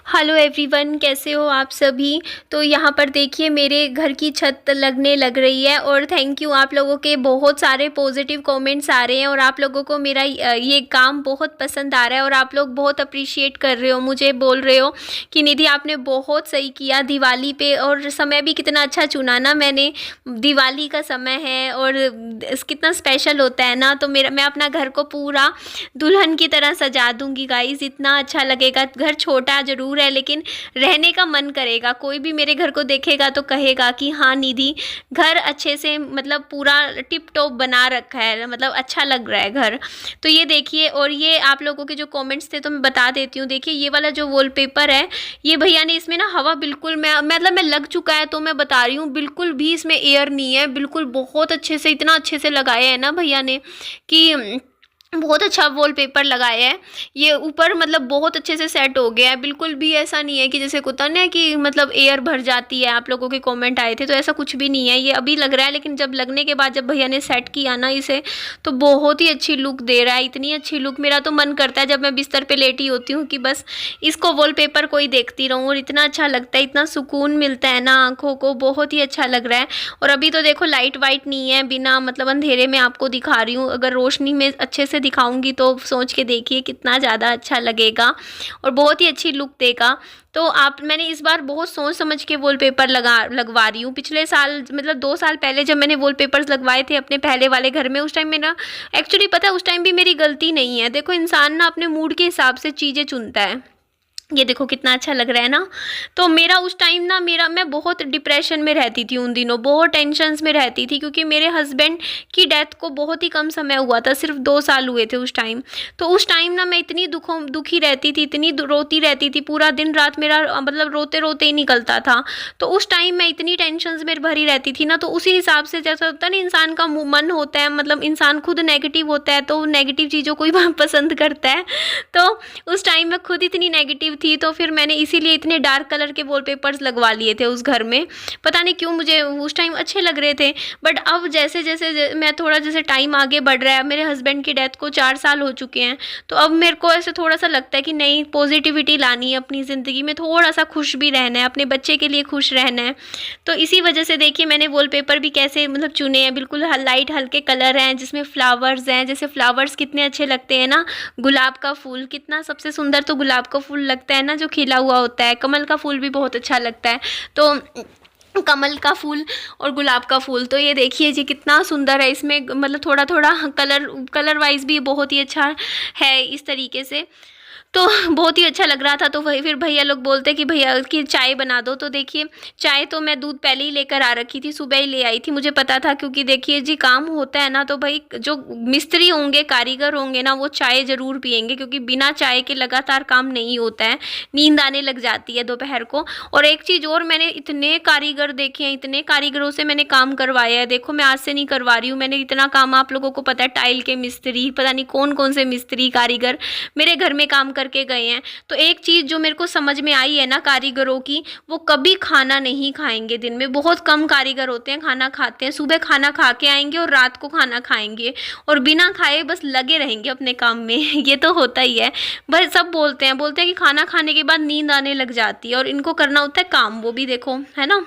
Hello everyone, कैसे हो आप सभी। तो यहाँ पर देखिए मेरे घर की छत लगने लग रही है और थैंक यू, आप लोगों के बहुत सारे पॉजिटिव कमेंट्स आ रहे हैं और आप लोगों को मेरा ये काम बहुत पसंद आ रहा है और आप लोग बहुत अप्रिशिएट कर रहे हो, मुझे बोल रहे हो कि निधि आपने बहुत सही किया दिवाली पे। और समय भी कितना अच्छा चुना ना मैंने, दिवाली का समय है और कितना स्पेशल होता है ना। तो मैं अपना घर को पूरा दुल्हन की तरह सजा दूंगी गाइस, इतना अच्छा लगेगा। घर छोटा ज़रूर है लेकिन रहने का मन करेगा, कोई भी मेरे घर को देखेगा तो कहेगा कि हाँ निधि घर अच्छे से मतलब पूरा टिप टॉप बना रखा है, मतलब अच्छा लग रहा है घर। तो ये देखिए, और ये आप लोगों के जो कमेंट्स थे तो मैं बता देती हूँ। देखिए ये वाला जो वॉलपेपर है, ये भैया ने इसमें ना हवा बिल्कुल मैं लग चुका है तो मैं बता रही हूँ, बिल्कुल भी इसमें एयर नहीं है, बिल्कुल बहुत अच्छे से, इतना अच्छे से लगाया है ना भैया ने कि बहुत अच्छा वॉलपेपर लगाया है। ये ऊपर मतलब बहुत अच्छे से सेट हो गया है, बिल्कुल भी ऐसा नहीं है कि जैसे होता ना कि मतलब एयर भर जाती है। आप लोगों के कमेंट आए थे तो ऐसा कुछ भी नहीं है, ये अभी लग रहा है लेकिन जब लगने के बाद जब भैया ने सेट किया ना इसे तो बहुत ही अच्छी लुक दे रहा है, इतनी अच्छी लुक। मेरा तो मन करता है जब मैं बिस्तर पे लेटी होती हूँ कि बस इसको वॉलपेपर को ही देखती रहूँ, और इतना अच्छा लगता है, इतना सुकून मिलता है ना आँखों को, बहुत ही अच्छा लग रहा है। और अभी तो देखो लाइट वाइट नहीं है, बिना मतलब अंधेरे में आपको दिखा रही हूँ, अगर रोशनी में अच्छे से दिखाऊंगी तो सोच के देखिए कितना ज़्यादा अच्छा लगेगा और बहुत ही अच्छी लुक देगा। तो मैंने इस बार बहुत सोच समझ के वॉलपेपर लगवा रही हूँ। पिछले साल मतलब 2 साल पहले जब मैंने वॉलपेपर्स लगवाए थे अपने पहले वाले घर में, उस टाइम मेरा एक्चुअली पता है उस टाइम भी मेरी गलती नहीं है। देखो इंसान ना अपने मूड के हिसाब से चीज़ें चुनता है। ये देखो कितना अच्छा लग रहा है ना। तो मेरा उस टाइम ना मैं बहुत डिप्रेशन में रहती थी उन दिनों, बहुत टेंशन्स में रहती थी क्योंकि मेरे हस्बैंड की डेथ को बहुत ही कम समय हुआ था, सिर्फ 2 साल हुए थे उस टाइम। तो उस टाइम ना मैं इतनी दुखी रहती थी, इतनी रोती रहती थी, पूरा दिन रात मेरा मतलब रोते रोते ही निकलता था। तो उस टाइम मैं इतनी टेंशन्स में भरी रहती थी ना, तो उसी हिसाब से जैसा होता है ना इंसान का मन होता है, मतलब इंसान खुद नेगेटिव होता है तो नेगेटिव चीज़ों को ही पसंद करता है। तो उस टाइम मैं खुद इतनी नेगेटिव थी तो फिर मैंने इसीलिए इतने डार्क कलर के वॉलपेपर्स लगवा लिए थे उस घर में। पता नहीं क्यों मुझे उस टाइम अच्छे लग रहे थे, बट अब जैसे जैसे मैं थोड़ा जैसे टाइम आगे बढ़ रहा है, मेरे हस्बैंड की डेथ को 4 साल हो चुके हैं, तो अब मेरे को ऐसे थोड़ा सा लगता है कि नहीं, पॉजिटिविटी लानी है अपनी ज़िंदगी में, थोड़ा सा खुश भी रहना है, अपने बच्चे के लिए खुश रहना है। तो इसी वजह से देखिए मैंने वॉलपेपर भी कैसे मतलब चुने हैं, बिल्कुल लाइट हल्के कलर हैं जिसमें फ्लावर्स हैं। जैसे फ्लावर्स कितने अच्छे लगते हैं ना, गुलाब का फूल कितना सबसे सुंदर तो गुलाब का फूल लगता है ना जो खिला हुआ होता है। कमल का फूल भी बहुत अच्छा लगता है। तो कमल का फूल और गुलाब का फूल, तो ये देखिए जी कितना सुंदर है, इसमें मतलब थोड़ा थोड़ा कलर वाइज भी बहुत ही अच्छा है इस तरीके से। तो बहुत ही अच्छा लग रहा था। तो वही फिर भैया लोग बोलते कि भैया की चाय बना दो। तो देखिए चाय तो मैं दूध पहले ही लेकर आ रखी थी, सुबह ही ले आई थी, मुझे पता था क्योंकि देखिए जी काम होता है ना तो भाई जो मिस्त्री होंगे कारीगर होंगे ना वो चाय ज़रूर पियेंगे, क्योंकि बिना चाय के लगातार काम नहीं होता है, नींद आने लग जाती है दोपहर को। और एक चीज़ और, मैंने इतने कारीगर देखे हैं, इतने कारीगरों से मैंने काम करवाया है। देखो मैं आज से नहीं करवा रही हूँ, मैंने इतना काम, आप लोगों को पता है टाइल के मिस्त्री, पता नहीं कौन कौन से मिस्त्री कारीगर मेरे घर में काम करके गए हैं। तो एक चीज़ जो मेरे को समझ में आई है ना कारीगरों की, वो कभी खाना नहीं खाएंगे दिन में। बहुत कम कारीगर होते हैं खाना खाते हैं, सुबह खाना खा के आएंगे और रात को खाना खाएंगे और बिना खाए बस लगे रहेंगे अपने काम में ये तो होता ही है। बस सब बोलते हैं कि खाना खाने के बाद नींद आने लग जाती है और इनको करना होता है काम, वो भी देखो है ना।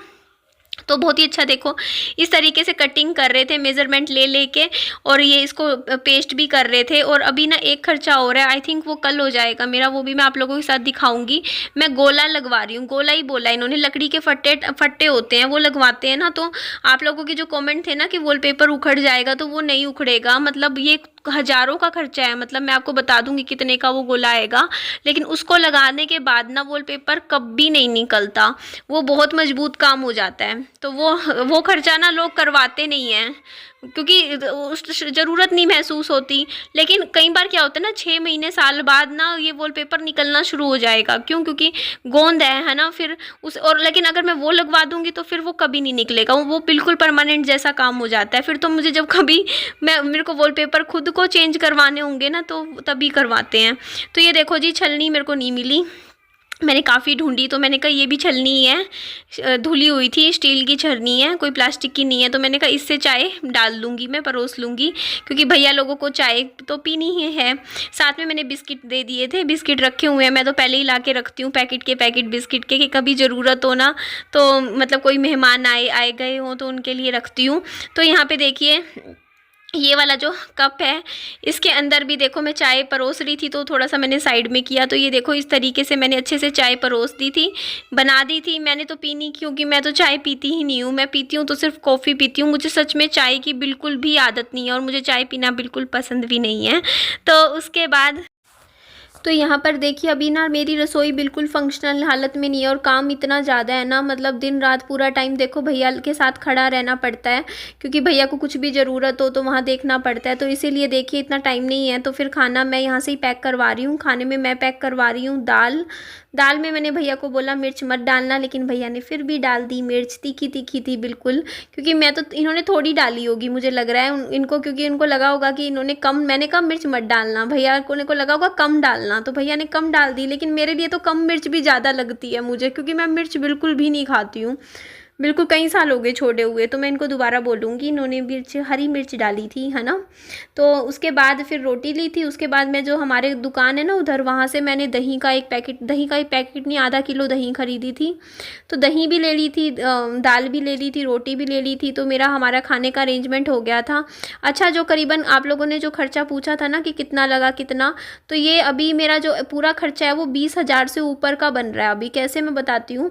तो बहुत ही अच्छा देखो इस तरीके से कटिंग कर रहे थे मेज़रमेंट ले लेके, और ये इसको पेस्ट भी कर रहे थे। और अभी ना एक खर्चा हो रहा है, आई थिंक वो कल हो जाएगा मेरा, वो भी मैं आप लोगों के साथ दिखाऊंगी। मैं गोला लगवा रही हूँ, गोला ही बोला इन्होंने, लकड़ी के फट्टे होते हैं वो लगवाते हैं ना। तो आप लोगों के जो कमेंट थे ना कि वॉलपेपर उखड़ जाएगा, तो वो नहीं उखड़ेगा, मतलब ये हज़ारों का खर्चा है, मतलब मैं आपको बता दूंगी कितने का वो गोला आएगा। लेकिन उसको लगाने के बाद ना वॉलपेपर कभी नहीं निकलता, वो बहुत मजबूत काम हो जाता है। तो वो खर्चा ना लोग करवाते नहीं हैं क्योंकि उस ज़रूरत नहीं महसूस होती। लेकिन कई बार क्या होता है ना, 6 महीने साल बाद ना ये वॉलपेपर निकलना शुरू हो जाएगा, क्यों, क्योंकि गोंद है ना फिर उस, और लेकिन अगर मैं वो लगवा दूंगी तो फिर वो कभी नहीं निकलेगा, वो बिल्कुल परमानेंट जैसा काम हो जाता है। फिर तो मुझे जब कभी मेरे को वॉलपेपर खुद को चेंज करवाने होंगे ना तो तभी करवाते हैं। तो ये देखो जी छलनी मेरे को नहीं मिली, मैंने काफ़ी ढूंढी, तो मैंने कहा ये भी छलनी ही है, धुली हुई थी, स्टील की छलनी है, कोई प्लास्टिक की नहीं है। तो मैंने कहा इससे चाय डाल लूँगी, मैं परोस लूँगी, क्योंकि भैया लोगों को चाय तो पीनी ही है। साथ में मैंने बिस्किट दे दिए थे, बिस्किट रखे हुए हैं, मैं तो पहले ही ला के रखती हूँ पैकेट के पैकेट बिस्किट के, कि कभी ज़रूरत हो ना, तो मतलब कोई मेहमान आए गए हों तो उनके लिए रखती हूँ। तो यहाँ पे देखिए ये वाला जो कप है, इसके अंदर भी देखो मैं चाय परोस रही थी, तो थोड़ा सा मैंने साइड में किया, तो ये देखो इस तरीके से मैंने अच्छे से चाय परोस दी थी, बना दी थी। मैंने तो पी नहीं, क्योंकि मैं तो चाय पीती ही नहीं हूँ, मैं पीती हूँ तो सिर्फ कॉफ़ी पीती हूँ। मुझे सच में चाय की बिल्कुल भी आदत नहीं है, और मुझे चाय पीना बिल्कुल पसंद भी नहीं है। तो उसके बाद तो यहाँ पर देखिए अभी ना मेरी रसोई बिल्कुल फंक्शनल हालत में नहीं है, और काम इतना ज़्यादा है ना, मतलब दिन रात पूरा टाइम देखो भैया के साथ खड़ा रहना पड़ता है, क्योंकि भैया को कुछ भी ज़रूरत हो तो वहाँ देखना पड़ता है। तो इसीलिए देखिए इतना टाइम नहीं है, तो फिर खाना मैं यहाँ से ही पैक करवा रही हूँ। खाने में मैं पैक करवा रही हूँ दाल में मैंने भैया को बोला मिर्च मत डालना, लेकिन भैया ने फिर भी डाल दी मिर्च, तीखी तीखी थी बिल्कुल, क्योंकि मैं तो इन्होंने थोड़ी डाली होगी मुझे लग रहा है इनको, क्योंकि इनको लगा होगा कि इन्होंने कम, मैंने कहा मिर्च मत डालना, भैया को लगा होगा कम डालना, तो भैया ने कम डाल दी। लेकिन मेरे लिए तो कम मिर्च भी ज़्यादा लगती है मुझे, क्योंकि मैं मिर्च बिल्कुल भी नहीं खाती हूँ, बिल्कुल कई साल हो गए छोड़े हुए। तो मैं इनको दोबारा बोलूँगी, इन्होंने हरी मिर्च डाली थी, है ना। तो उसके बाद फिर रोटी ली थी। उसके बाद मैं जो हमारे दुकान है ना उधर, वहाँ से मैंने दही का एक पैकेट नहीं, आधा किलो दही खरीदी थी। तो दही भी ले ली थी, दाल भी ले ली थी, रोटी भी ले ली थी। तो हमारा खाने का अरेंजमेंट हो गया था। अच्छा, जो करीबन आप लोगों ने जो खर्चा पूछा था ना कि कितना लगा कितना, तो ये अभी मेरा जो पूरा खर्चा है वो 20,000 से ऊपर का बन रहा है। अभी कैसे मैं बताती हूँ,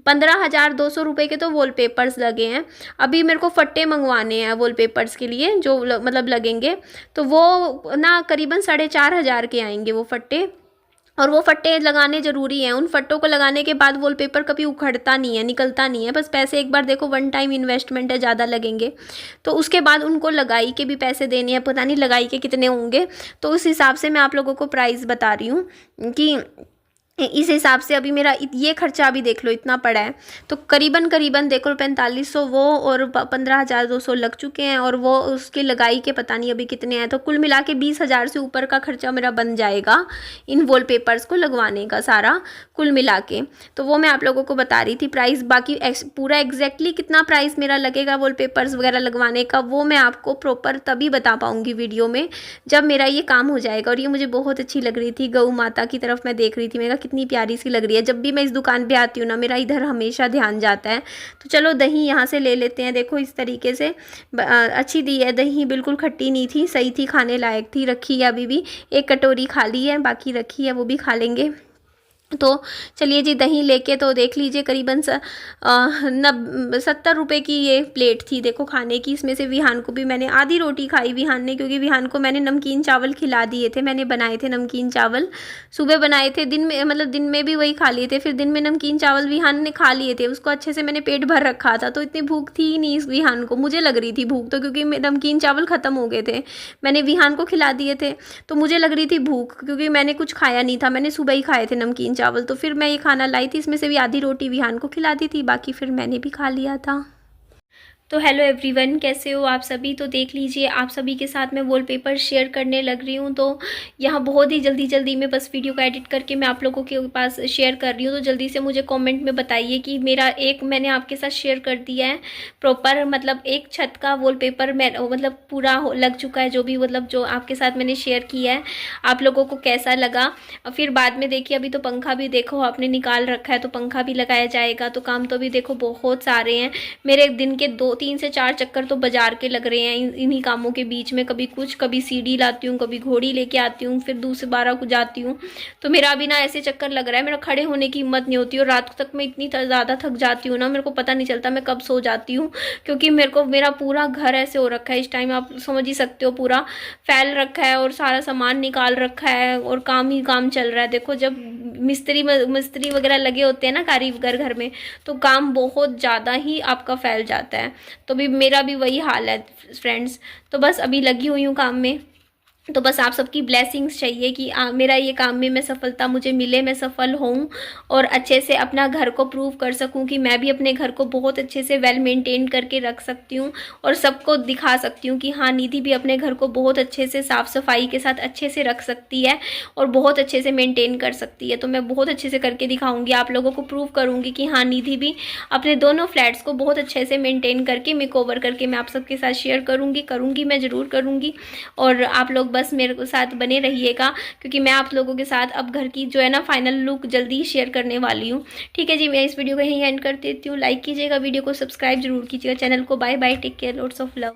15,200 रुपये के तो वॉलपेपर्स लगे हैं। अभी मेरे को फट्टे मंगवाने हैं वॉलपेपर्स के लिए, जो मतलब लगेंगे, तो वो ना करीबन 4,500 के आएंगे वो फट्टे। और वो फट्टे लगाने ज़रूरी हैं, उन फट्टों को लगाने के बाद वॉलपेपर कभी उखड़ता नहीं है, निकलता नहीं है। बस पैसे एक बार देखो, वन टाइम इन्वेस्टमेंट है, ज़्यादा लगेंगे। तो उसके बाद उनको लगाई के भी पैसे देने हैं, पता नहीं लगाई के कितने होंगे। तो उस हिसाब से मैं आप लोगों को प्राइस बता रही हूँ कि इस हिसाब से अभी मेरा ये खर्चा अभी देख लो इतना पड़ा है। तो करीबन देखो 4500 वो, और 15,200 लग चुके हैं, और वो उसकी लगाई के पता नहीं अभी कितने हैं। तो कुल मिला के 20,000 से ऊपर का खर्चा मेरा बन जाएगा इन वॉलपेपर्स को लगवाने का, सारा कुल मिला के। तो वो मैं आप लोगों को बता रही थी प्राइस। बाकी पूरा एग्जैक्टली कितना प्राइस मेरा लगेगा वॉलपेपर्स वगैरह लगवाने का, वो मैं आपको प्रॉपर तभी बता पाऊँगी वीडियो में, जब मेरा ये काम हो जाएगा। और ये मुझे बहुत अच्छी लग रही थी, गऊ माता की तरफ मैं देख रही थी, मेरा कितनी प्यारी सी लग रही है। जब भी मैं इस दुकान पे आती हूँ ना, मेरा इधर हमेशा ध्यान जाता है। तो चलो दही यहाँ से ले लेते हैं। देखो इस तरीके से अच्छी दी है दही, बिल्कुल खट्टी नहीं थी, सही थी, खाने लायक थी। रखी है अभी भी, एक कटोरी खाली है, बाकी रखी है, वो भी खा लेंगे। तो चलिए जी, दही लेके तो देख लीजिए करीबन 70 रुपये की ये प्लेट थी देखो खाने की। इसमें से विहान को भी मैंने आधी रोटी खाई विहान ने, क्योंकि विहान को मैंने नमकीन चावल खिला दिए थे। मैंने बनाए थे नमकीन चावल, सुबह बनाए थे, दिन में मतलब दिन में भी वही खा लिए थे। फिर दिन में नमकीन चावल विहान ने खा लिए थे, उसको अच्छे से मैंने पेट भर रखा था। तो इतनी भूख थी ही नहीं इस विहान को, मुझे लग रही थी भूख तो, क्योंकि नमकीन चावल ख़त्म हो गए थे, मैंने विहान को खिला दिए थे। तो मुझे लग रही थी भूख, क्योंकि मैंने कुछ खाया नहीं था, मैंने सुबह ही खाए थे नमकीन चावल। तो फिर मैं ये खाना लाई थी, इसमें से भी आधी रोटी विहान को खिला दी थी, बाकी फिर मैंने भी खा लिया था। तो हेलो एवरीवन, कैसे हो आप सभी। तो देख लीजिए आप सभी के साथ मैं वॉलपेपर शेयर करने लग रही हूँ। तो यहाँ बहुत ही जल्दी में बस वीडियो को एडिट करके मैं आप लोगों के पास शेयर कर रही हूँ। तो जल्दी से मुझे कमेंट में बताइए कि मेरा एक मैंने आपके साथ शेयर कर दिया है प्रॉपर, मतलब एक छत का वॉलपेपर मतलब पूरा लग चुका है। जो भी मतलब जो आपके साथ मैंने शेयर किया है, आप लोगों को कैसा लगा। फिर बाद में देखिए अभी तो पंखा भी देखो आपने निकाल रखा है, तो पंखा भी लगाया जाएगा। तो काम तो अभी देखो बहुत सारे हैं मेरे, दिन के 3 से 4 चक्कर तो बाजार के लग रहे हैं इन्हीं कामों के बीच में। कभी कुछ, कभी सीढ़ी लाती हूँ, कभी घोड़ी लेके आती हूँ, फिर दूसरे 12 को जाती हूँ। तो मेरा अभी ना ऐसे चक्कर लग रहा है, मेरा खड़े होने की हिम्मत नहीं होती। और रात तक मैं इतनी ज़्यादा थक जाती हूँ ना, मेरे को पता नहीं चलता मैं कब सो जाती हूँ, क्योंकि मेरा पूरा घर ऐसे हो रखा है इस टाइम, आप समझ ही सकते हो, पूरा फैल रखा है और सारा सामान निकाल रखा है और काम ही काम चल रहा है। देखो जब मिस्त्री वगैरह लगे होते हैं ना कारीगर घर में, तो काम बहुत ज़्यादा ही आपका फैल जाता है। तो भी मेरा भी वही हाल है फ्रेंड्स। तो बस अभी लगी हुई हूँ काम में, तो बस आप सबकी ब्लेसिंग्स चाहिए कि मेरा ये काम में मैं सफलता मुझे मिले, मैं सफल होऊं और अच्छे से अपना घर को प्रूव कर सकूं कि मैं भी अपने घर को बहुत अच्छे से वेल मेंटेन करके रख सकती हूं और सबको दिखा सकती हूं कि हाँ, निधि भी अपने घर को बहुत अच्छे से साफ़ सफाई के साथ अच्छे से रख सकती है और बहुत अच्छे से मेंटेन कर सकती है। तो मैं बहुत अच्छे से करके दिखाऊंगी, आप लोगों को प्रूव करूँगी कि हाँ, निधि भी अपने दोनों फ्लैट्स को बहुत अच्छे से मेंटेन करके मेकओवर करके मैं आप सबके साथ शेयर करूँगी, मैं ज़रूर करूँगी। और आप लोग बस मेरे साथ बने रहिएगा, क्योंकि मैं आप लोगों के साथ अब घर की जो है ना फाइनल लुक जल्दी ही शेयर करने वाली हूँ। ठीक है जी, मैं इस वीडियो को यहीं एंड कर देती हूँ। लाइक कीजिएगा वीडियो को, सब्सक्राइब जरूर कीजिएगा चैनल को। Bye bye, take care, lots of love.